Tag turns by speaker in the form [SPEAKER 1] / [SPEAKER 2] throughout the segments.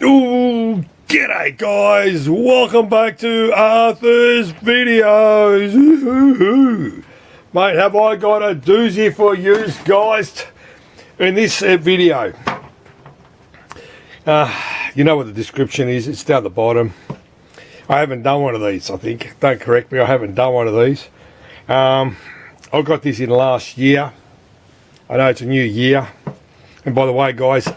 [SPEAKER 1] Ooh, g'day guys, welcome back to Arthur's videos. Mate, have I got a doozy for you guys in this video. You know what the description is, it's down the bottom. I haven't done one of these, I think. Don't correct me, I haven't done one of these. I got this in last year. I know it's a new year. And by the way, guys,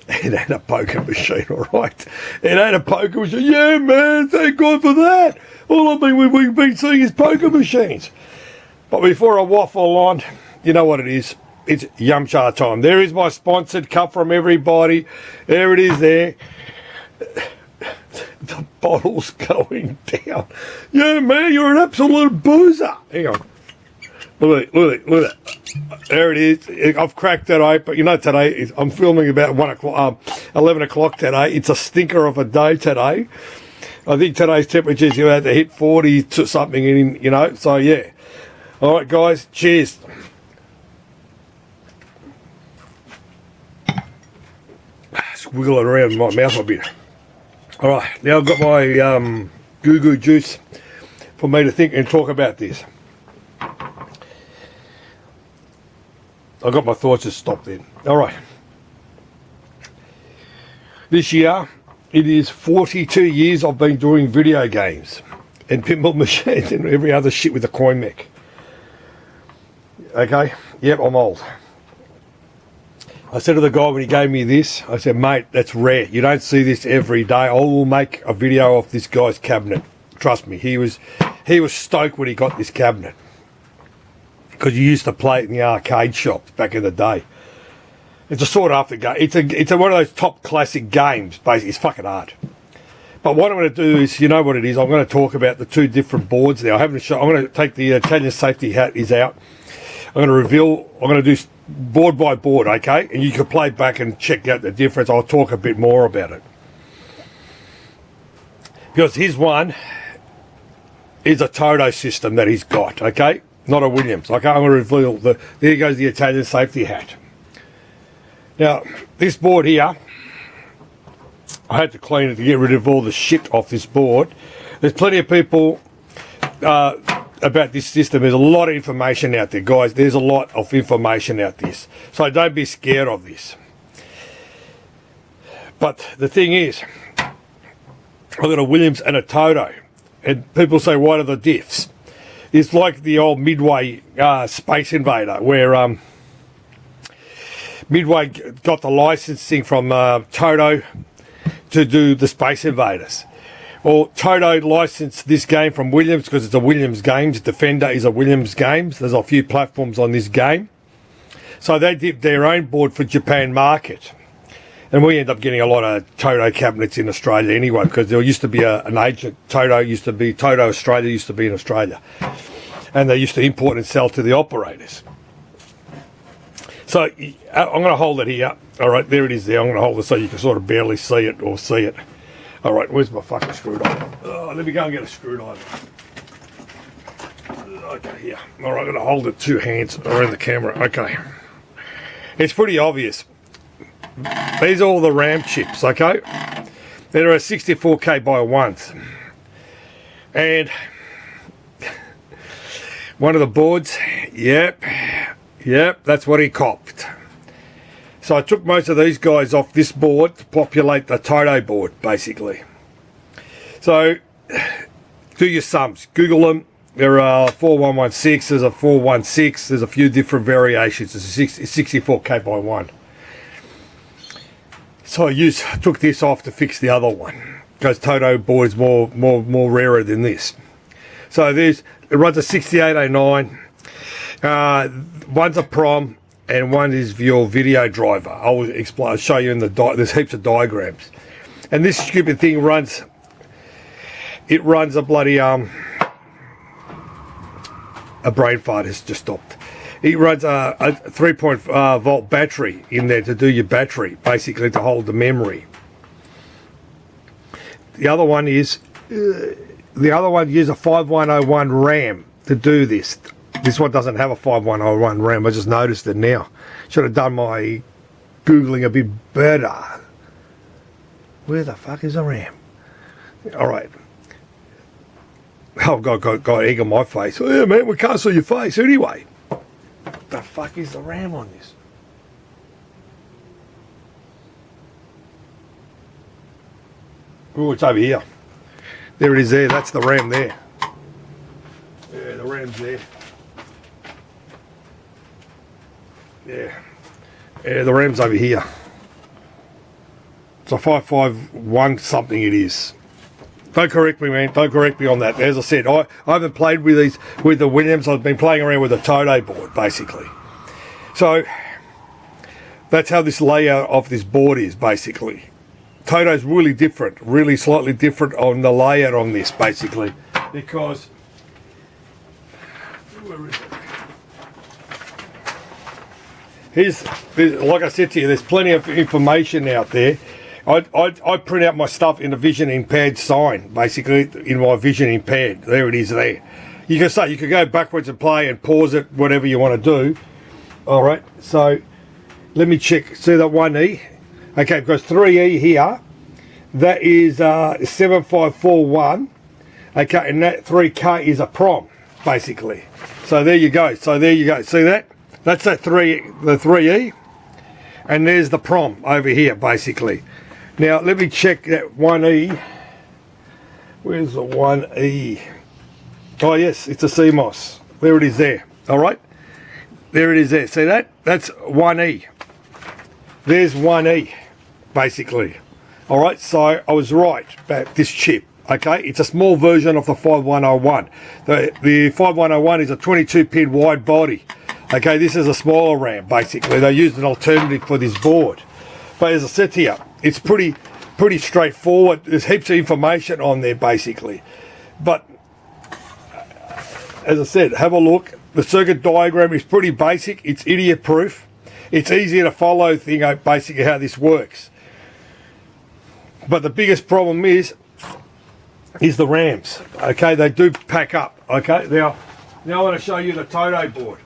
[SPEAKER 1] it ain't a poker machine, alright? It ain't a poker machine. Yeah, man, thank God for that. All we've been seeing is poker machines. But before I waffle on, you know what it is. It's Yumcha time. There is my sponsored cup from everybody. There it is there. The bottle's going down. Yeah, man, you're an absolute boozer. Hang on. Look at it. There it is. I've cracked it open. You know, today I'm filming about 11 o'clock today. It's a stinker of a day today. I think today's temperatures you had to hit 40 to something in, you know. So yeah. All right, guys. Cheers. Squiggle it around my mouth a bit. All right. Now I've got my goo juice for me to think and talk about this. I got my thoughts to stop then. All right. This year, it is 42 years I've been doing video games and pinball machines and every other shit with a coin mech. Okay? Yep, I'm old. I said to the guy when he gave me this, I said, mate, that's rare. You don't see this every day. I will make a video of this guy's cabinet. Trust me, he was stoked when he got this cabinet. Because you used to play it in the arcade shops back in the day. It's a sought after game. It's one of those top classic games, basically. It's fucking hard. But what I'm going to do is, you know what it is, I'm going to talk about the two different boards now. I'm going to take the Italian safety hat is out. I'm going to do board by board, okay? And you can play back and check out the difference. I'll talk a bit more about it. Because his one is a TAITO system that he's got, okay? Not a Williams. Okay, I'm going to reveal there goes the Italian safety hat. Now, this board here, I had to clean it to get rid of all the shit off this board. There's plenty of people about this system. There's a lot of information out there, guys. There's a lot of information out there. So don't be scared of this. But the thing is, I've got a Williams and a Taito. And people say, what are the diffs? It's like the old Midway Space Invader, where Midway got the licensing from TAITO to do the Space Invaders. Or TAITO licensed this game from Williams because it's a Williams game. Defender is a Williams game. There's a few platforms on this game. So they did their own board for Japan market. And we end up getting a lot of TAITO cabinets in Australia anyway, because there used to be an agent. TAITO Australia used to be in Australia. And they used to import and sell to the operators. So I'm going to hold it here. All right, there it is there. I'm going to hold it so you can sort of barely see it or see it. All right, where's my fucking screwdriver? Oh, let me go and get a screwdriver. Okay, here. All right, I'm going to hold it two hands around the camera. Okay. It's pretty obvious. These are all the RAM chips, okay? They're a 64K by 1s. And one of the boards, yep, that's what he copped. So I took most of these guys off this board to populate the TAITO board, basically. So do your sums. Google them. There are 4116, there's a 416, there's a few different variations. It's a 64K by 1. So I took this off to fix the other one, because TAITO board is more rarer than this. So it runs a 6809. One's a PROM and one is your video driver. I'll show you in there's heaps of diagrams. And this stupid thing runs a bloody a brain fart has just stopped. It runs a 3.0 volt battery in there to do your battery, basically to hold the memory. The other one uses a 5101 RAM to do this. This one doesn't have a 5101 RAM. I just noticed it now. Should have done my Googling a bit better. Where the fuck is the RAM? All right. Oh, got egg on my face. Oh, yeah, man, we can't see your face anyway. What the fuck is the RAM on this? Oh, it's over here. There it is there. That's the RAM there. Yeah, the RAM's there. Yeah. Yeah, the RAM's over here. It's a 551 something it is. Don't correct me, man. Don't correct me on that. As I said, I haven't played with the Williams. I've been playing around with the TAITO board, basically. So, that's how this layout of this board is, basically. TAITO's really different, really slightly different on the layout on this, basically. Because, where is it? Like I said to you, there's plenty of information out there. I print out my stuff in a vision impaired sign, basically, in my vision impaired. There it is there. You can go backwards and play and pause it, whatever you want to do. All right, so let me check. See that 1E? Okay, because 3E here, that is 7541. Okay, and that 3K is a prom, basically. So there you go. See that? That's the 3E. And there's the prom over here, basically. Now, let me check that 1E. Where's the 1E? Oh, yes, it's a CMOS. There it is there. All right? There it is there. See that? That's 1E. There's 1E, basically. All right? So, I was right about this chip. Okay? It's a small version of the 5101. The 5101 is a 22-pin wide body. Okay? This is a smaller RAM, basically. They used an alternative for this board. But as I said to you, it's pretty straightforward. There's heaps of information on there, basically. But, as I said, have a look. The circuit diagram is pretty basic. It's idiot-proof. It's easy to follow, basically how this works. But the biggest problem is the RAMs. Okay, they do pack up. Okay, now I want to show you the TAITO board.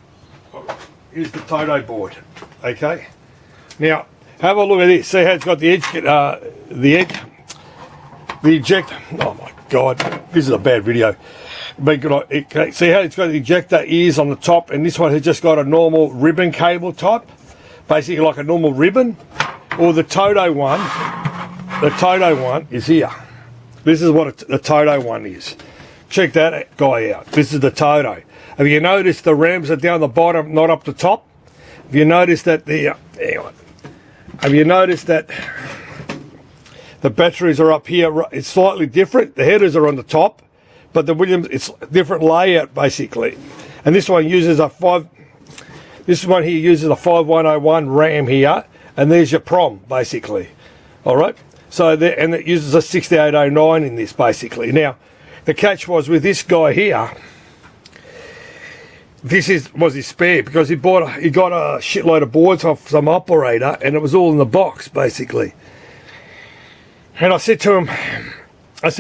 [SPEAKER 1] Here's the TAITO board. Okay, now have a look at this. See how it's got the ejector. Oh my God, this is a bad video. But see how it's got the ejector ears on the top, and this one has just got a normal ribbon cable type, basically like a normal ribbon. Or the TAITO one. The TAITO one is here. This is what the TAITO one is. Check that guy out. This is the TAITO. Have you noticed the RAMs are down the bottom, not up the top? Have you noticed that Have you noticed that the batteries are up here? It's slightly different. The headers are on the top, but the Williams, it's a different layout basically. And this one uses this one here uses a 5101 RAM here, and there's your prom basically. All right. So and it uses a 6809 in this basically. Now, the catch was with this guy here. This was his spare because he got a shitload of boards off some operator, and it was all in the box basically. And I said to him,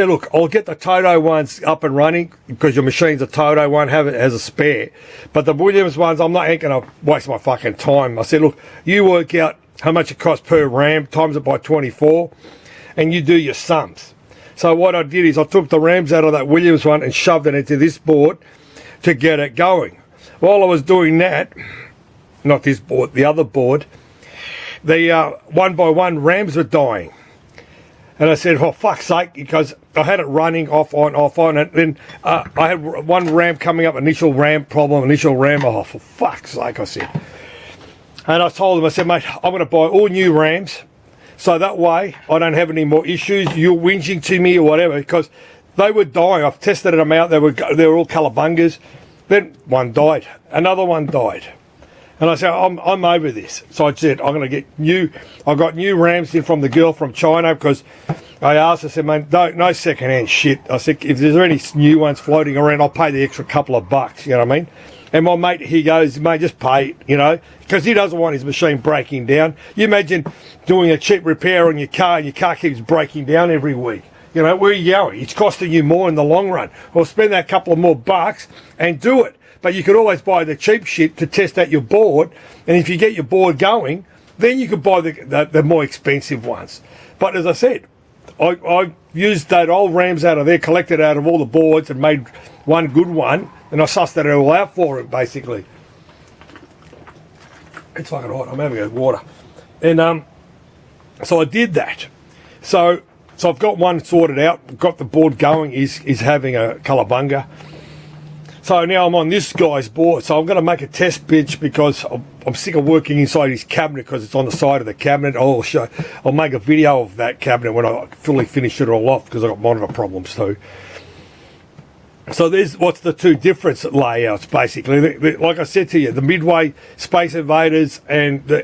[SPEAKER 1] look, I'll get the TAITO ones up and running because your machine's a TAITO one, have it as a spare. But the Williams ones, ain't going to waste my fucking time. I said, look, you work out how much it costs per RAM, times it by 24, and you do your sums. So what I did is I took the RAMs out of that Williams one and shoved it into this board to get it going. While I was doing that, not this board, the other board, the one by one RAMs were dying. And I said, for fuck's sake, because I had it running off on, and then I had one RAM coming up, initial RAM problem, oh, for fuck's sake, I said. And I told them, I said, mate, I'm going to buy all new RAMs, so that way I don't have any more issues, you're whinging to me or whatever, because they were dying. I've tested them out, they were all calabungas. Then one died, another one died. And I said, I'm over this. So I said, I'm going to get I got new RAMs in from the girl from China, because I asked, I said, man, no second-hand shit. I said, if there's any new ones floating around, I'll pay the extra couple of bucks, you know what I mean? And my mate, he goes, mate, just pay it, you know, because he doesn't want his machine breaking down. You imagine doing a cheap repair on your car, and your car keeps breaking down every week. You know, where are you going? It's costing you more in the long run. Or spend that couple of more bucks and do it. But you could always buy the cheap shit to test out your board. And if you get your board going, then you could buy the more expensive ones. But as I said, I used that old RAMs out of there, collected out of all the boards and made one good one, and I sussed it all out for it, basically. It's fucking hot. I'm having a water. And so I did that. So I've got one sorted out, got the board going, is having a colorbunga. So now I'm on this guy's board, so I'm going to make a test pitch because I'm sick of working inside his cabinet because it's on the side of the cabinet. I'll make a video of that cabinet when I fully finish it all off because I've got monitor problems too. So there's what's the two different layouts basically. Like I said to you, the Midway Space Invaders and the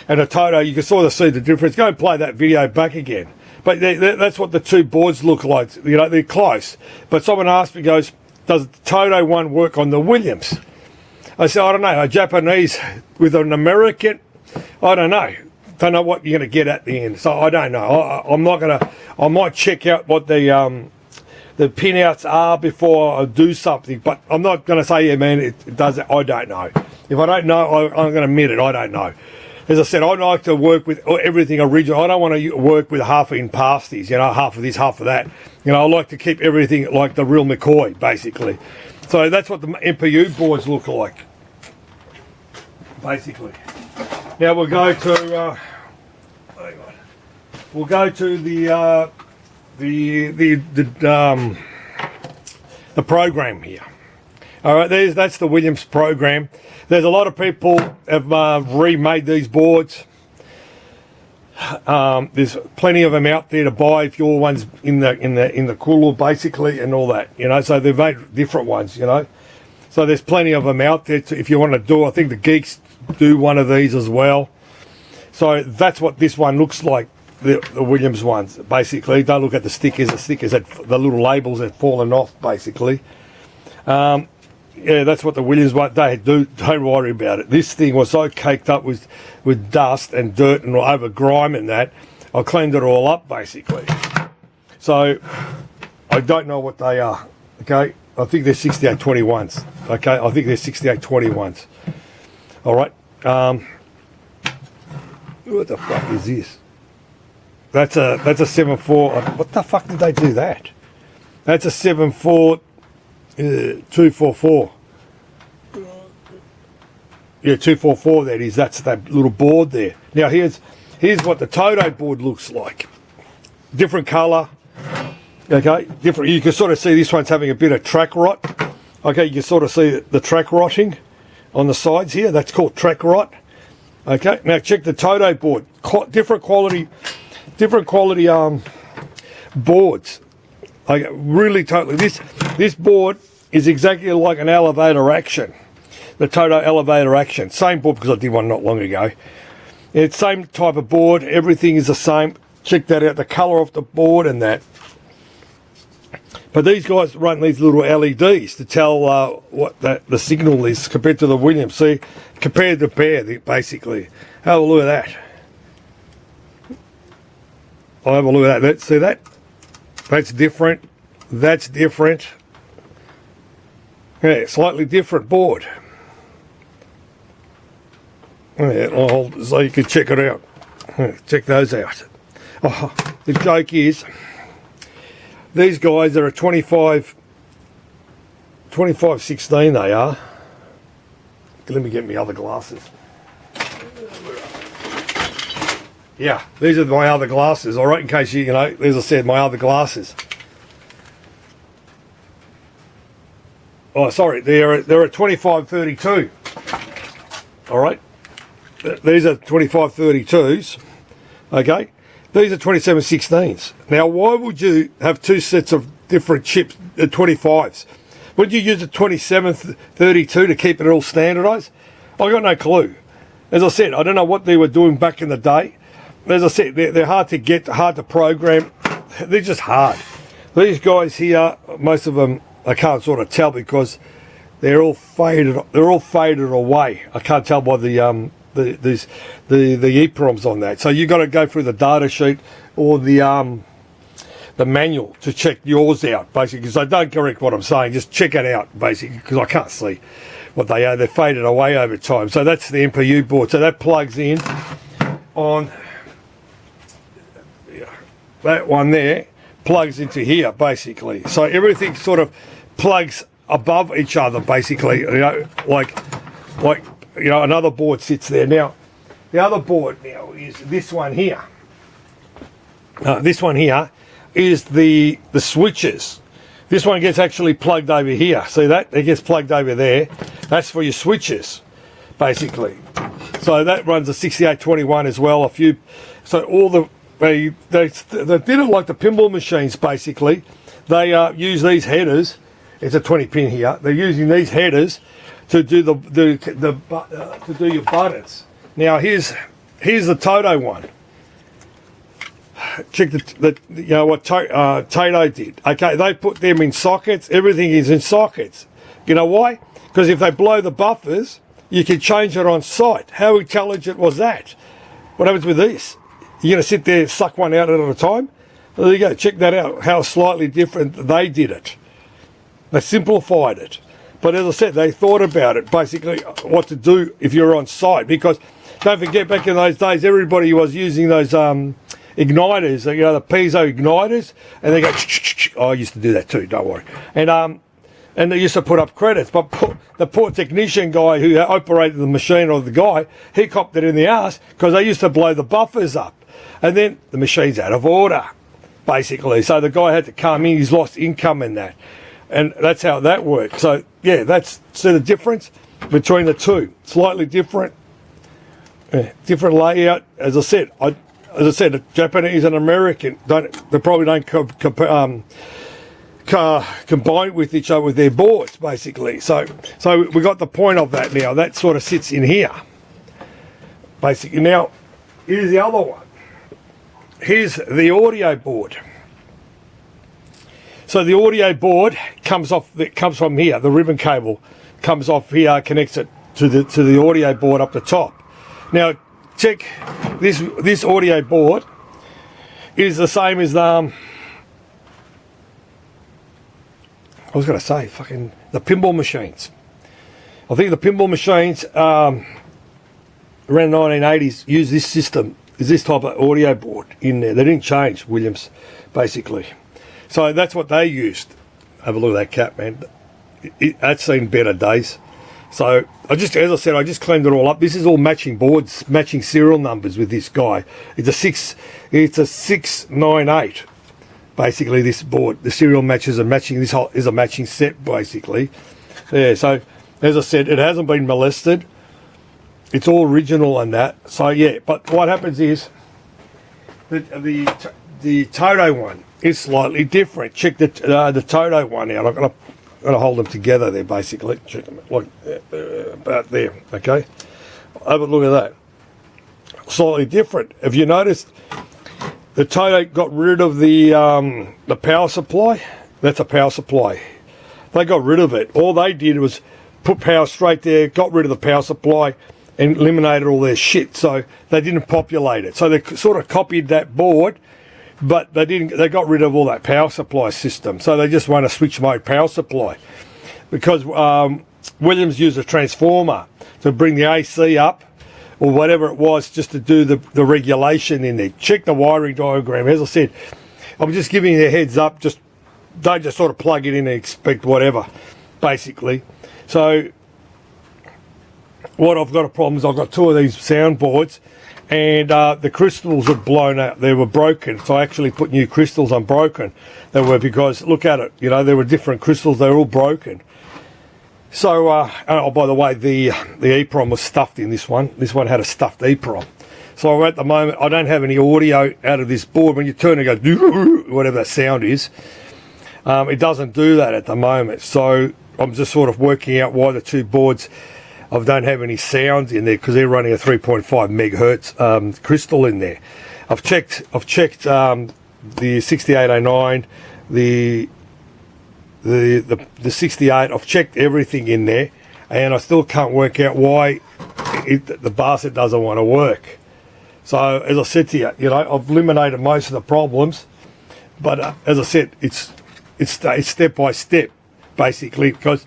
[SPEAKER 1] TAITO, you can sort of see the difference. Go and play that video back again. But that's what the two boards look like. You know, they're close. But someone asked me, goes, does the TAITO one work on the Williams? I said, I don't know. A Japanese with an American, I don't know. Don't know what you're going to get at the end. So I don't know. I'm not going to. I might check out what the pinouts are before I do something. But I'm not going to say, yeah, man, it does it. I don't know. If I don't know, I'm going to admit it. I don't know. As I said, I like to work with everything original. I don't want to work with half in pasties, you know, half of this, half of that. You know, I like to keep everything like the real McCoy, basically. So that's what the MPU boards look like, basically. Now we'll go to, hang on. We'll go to the program here. All right, that's the Williams program. There's a lot of people have remade these boards. There's plenty of them out there to buy if your one's in the cooler, basically, and all that. You know, so they've made different ones. You know, so there's plenty of them out there if you want to do. I think the geeks do one of these as well. So that's what this one looks like. The Williams ones, basically. Don't look at the stickers. The little labels have fallen off, basically. Yeah, that's what the Williams one they do. Don't worry about it. This thing was so caked up with dust and dirt and over grime and that. I cleaned it all up, basically. So I don't know what they are. Okay, I think they're 6821s. Okay, I think they're 6821s. All right. What the fuck is this? That's a 7.4. What the fuck did they do that? That's a 7.4. 244. Yeah, 244 that is. That's that little board there. Now here's what the TAITO board looks like. Different colour. Okay, different. You can sort of see this one's having a bit of track rot. Okay, you can sort of see the track rotting on the sides here. That's called track rot. Okay, now check the TAITO board. Different quality boards. Like really totally. This board is exactly like an elevator action. The TAITO elevator action. Same board because I did one not long ago. It's same type of board. Everything is the same. Check that out. The colour of the board and that. But these guys run these little LEDs to tell what the signal is compared to the Williams. See, compared to pair, basically. Have a look at that. I'll have a look at that. See that? That's different. That's different. Yeah, slightly different board. Yeah, so you can check it out. Check those out. Oh, the joke is, these guys are a 2516 they are. Let me get my other glasses. Yeah, these are my other glasses, all right, in case you know, as I said, my other glasses. Oh, sorry, they're a 2532. All right, these are 2532s. Okay, these are 2716s. Now, why would you have two sets of different chips, 25s? Would you use a 2732 to keep it all standardised? I got no clue. As I said, I don't know what they were doing back in the day. As I said, they're hard to get, hard to program. They're just hard. These guys here, most of them, I can't sort of tell because they're all faded. They're all faded away. I can't tell by the EEPROMs on that. So you got to go through the data sheet or the manual to check yours out, basically. So don't correct what I'm saying. Just check it out, basically, because I can't see what they are. They're faded away over time. So that's the MPU board. So that plugs in on. that one there plugs into here, basically. So everything sort of plugs above each other, basically. You know, like you know, another board sits there. Now, the other board now is this one here. This one here is the switches. This one gets actually plugged over here. See that? It gets plugged over there. That's for your switches, basically. So that runs a 6821 as well. So all they did it like the pinball machines, basically. They use these headers. It's a 20 pin here. They're using these headers to do to do your buttons. Now here's the TAITO one. Check you know what TAITO did. Okay, they put them in sockets. Everything is in sockets. You know why? Because if they blow the buffers, you can change it on site. How intelligent was that? What happens with these? You're going to sit there and suck one out at a time? Well, there you go. Check that out. How slightly different they did it. They simplified it. But as I said, they thought about it, basically, what to do if you're on site. Because don't forget, back in those days, everybody was using those igniters, you know, the piezo igniters, and they go, oh, I used to do that too, don't worry. And they used to put up credits, but the poor technician guy who operated the machine, or the guy, he copped it in the ass because they used to blow the buffers up. And then the machine's out of order, basically. So the guy had to come in, he's lost income in that. And that's how that worked. So, yeah, that's the difference between the two. Slightly different, different layout. As I said, the Japanese and American they probably don't combine with each other with their boards, basically. So we got the point of that now. That sort of sits in here, basically. Now, here's the other one. Here's the audio board. So the audio board comes from here. The ribbon cable comes off here, connects it to the audio board up the top. Now, check this audio board is the same as I was going to say fucking the pinball machines. I think the pinball machines around the 1980s used this system, is this type of audio board in there. They didn't change, Williams, basically. So that's what they used. Have a look at that cat, man. That's seen better days. So as I said, I just cleaned it all up. This is all matching boards, matching serial numbers with this guy. It's a 698. Basically, this board, the serial matches are matching. This whole is a matching set, basically. Yeah. So as I said, it hasn't been molested. It's all original and that. So yeah. But what happens is the TAITO one is slightly different. Check the TAITO one out. I'm gonna hold them together there, basically. Check them like about there. Okay. Have a look at that. Slightly different. Have you noticed? The TAITO got rid of the power supply. That's a power supply. They got rid of it. All they did was put power straight there, got rid of the power supply, and eliminated all their shit. So they didn't populate it. So they sort of copied that board, but they didn't. They got rid of all that power supply system. So they just run a switch mode power supply, because Williams used a transformer to bring the AC up, or whatever it was, just to do the regulation in there. Check the wiring diagram. As I said, I'm just giving you a heads up. Just don't just sort of plug it in and expect whatever, basically. So what I've got a problem is I've got two of these soundboards, and the crystals had blown out. They were broken. So I actually put new crystals on broken. They were, because look at it. You know, there were different crystals. They were all broken. So, oh, by the way, the EEPROM was stuffed in this one. This one had a stuffed EEPROM. So at the moment, I don't have any audio out of this board. When you turn it, it goes, whatever that sound is. It doesn't do that at the moment. So I'm just sort of working out why the two boards, I don't have any sounds in there, because they're running a 3.5 megahertz crystal in there. I've checked the 6809, the 68. I've checked everything in there, and I still can't work out why the bastard doesn't want to work. So as I said to you, you know, I've eliminated most of the problems, but as I said, it's step by step, basically, because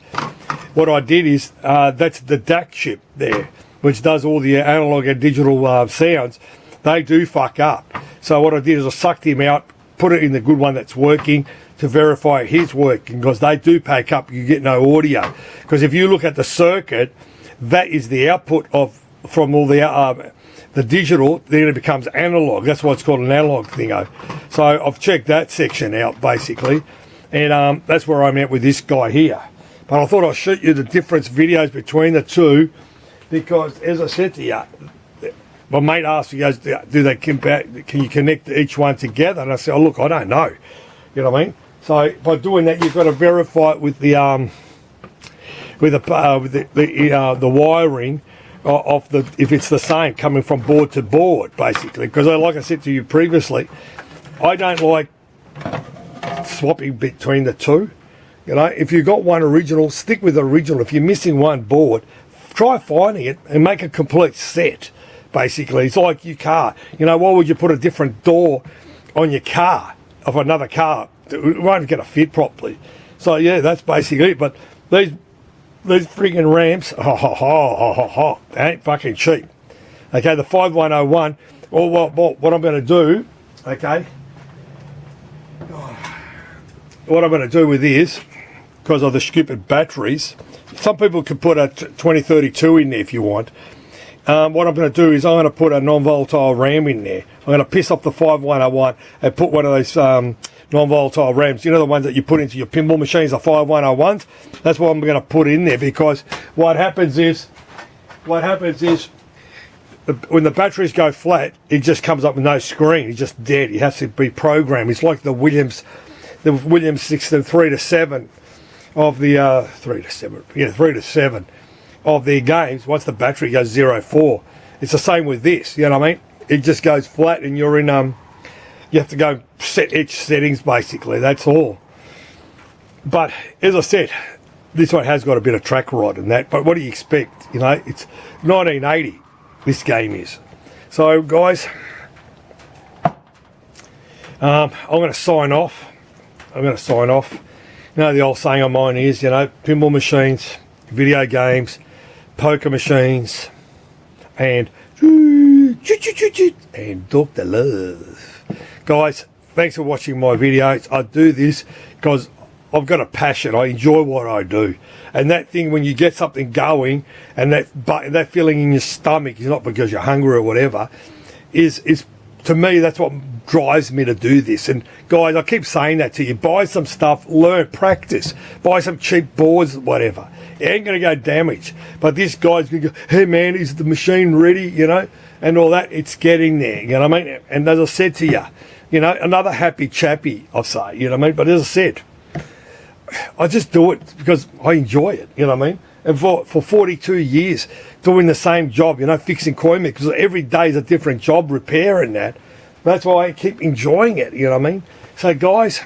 [SPEAKER 1] what I did is that's the DAC chip there, which does all the analog and digital sounds. They do fuck up. So what I did is I sucked him out put it in the good one that's working to verify his working, because they do pack up, you get no audio. Because if you look at the circuit, that is the output from all the digital, then it becomes analog. That's why it's called an analog thingo. So I've checked that section out basically, and that's where I'm at with this guy here. But I thought I'd show you the difference videos between the two, because as I said to you, my mate asked, he goes, do they can you connect each one together? And I said, oh look, I don't know. You know what I mean? So by doing that, you've got to verify it with the wiring of the, if it's the same coming from board to board, basically. Because like I said to you previously, I don't like swapping between the two. You know, if you've got one original, stick with the original. If you're missing one board, try finding it and make a complete set. Basically, it's like your car. You know, why would you put a different door on your car of another car? It won't get a fit properly. So yeah, that's basically it. But these freaking ramps, they ain't fucking cheap. Okay, the 5101. Well, what I'm going to do, okay, what I'm going to do with this, because of the stupid batteries, some people could put a 2032 in there if you want. What I'm going to do is I'm going to put a non-volatile RAM in there. I'm going to piss off the 5101 and put one of those non-volatile RAMs. You know, the ones that you put into your pinball machines, the 5101s? That's what I'm going to put in there, because what happens is when the batteries go flat, it just comes up with no screen. It's just dead. It has to be programmed. It's like the Williams 6 and 3 to 7 of the 3 to 7 of their games. Once the battery goes 0-4, it's the same with this. You know what I mean? It just goes flat, and you're in you have to go set each settings basically. That's all. But as I said, this one has got a bit of track rod and that. But what do you expect? You know, it's 1980. This game is. So guys, I'm going to sign off. You know, the old saying of mine is, you know, pinball machines, video games, poker machines, and Dr. Love. Guys, thanks for watching my videos. I do this because I've got a passion. I enjoy what I do. And that thing, when you get something going, and that feeling in your stomach is not because you're hungry or whatever, is to me, that's what drives me to do this. And guys, I keep saying that to you. Buy some stuff, learn, practice. Buy some cheap boards, whatever. It ain't going to go damage. But this guy's going to go, hey man, is the machine ready? You know, and all that. It's getting there. You know what I mean? And as I said to you, you know, another happy chappy, I'll say. You know what I mean? But as I said, I just do it because I enjoy it. You know what I mean? And for 42 years doing the same job, you know, fixing coin mix, because every day is a different job, repair and that. That's why I keep enjoying it, you know what I mean? So guys,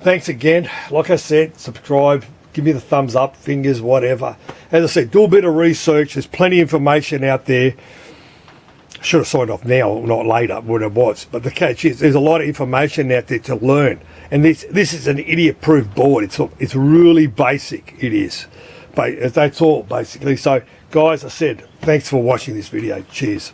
[SPEAKER 1] thanks again. Like I said, subscribe, give me the thumbs up, fingers, whatever. As I said, do a bit of research. There's plenty of information out there. I should have signed off now, not later, when it was. But the catch is, there's a lot of information out there to learn. And this is an idiot-proof board. It's really basic, it is. But that's all, basically. So, guys, I said, thanks for watching this video. Cheers.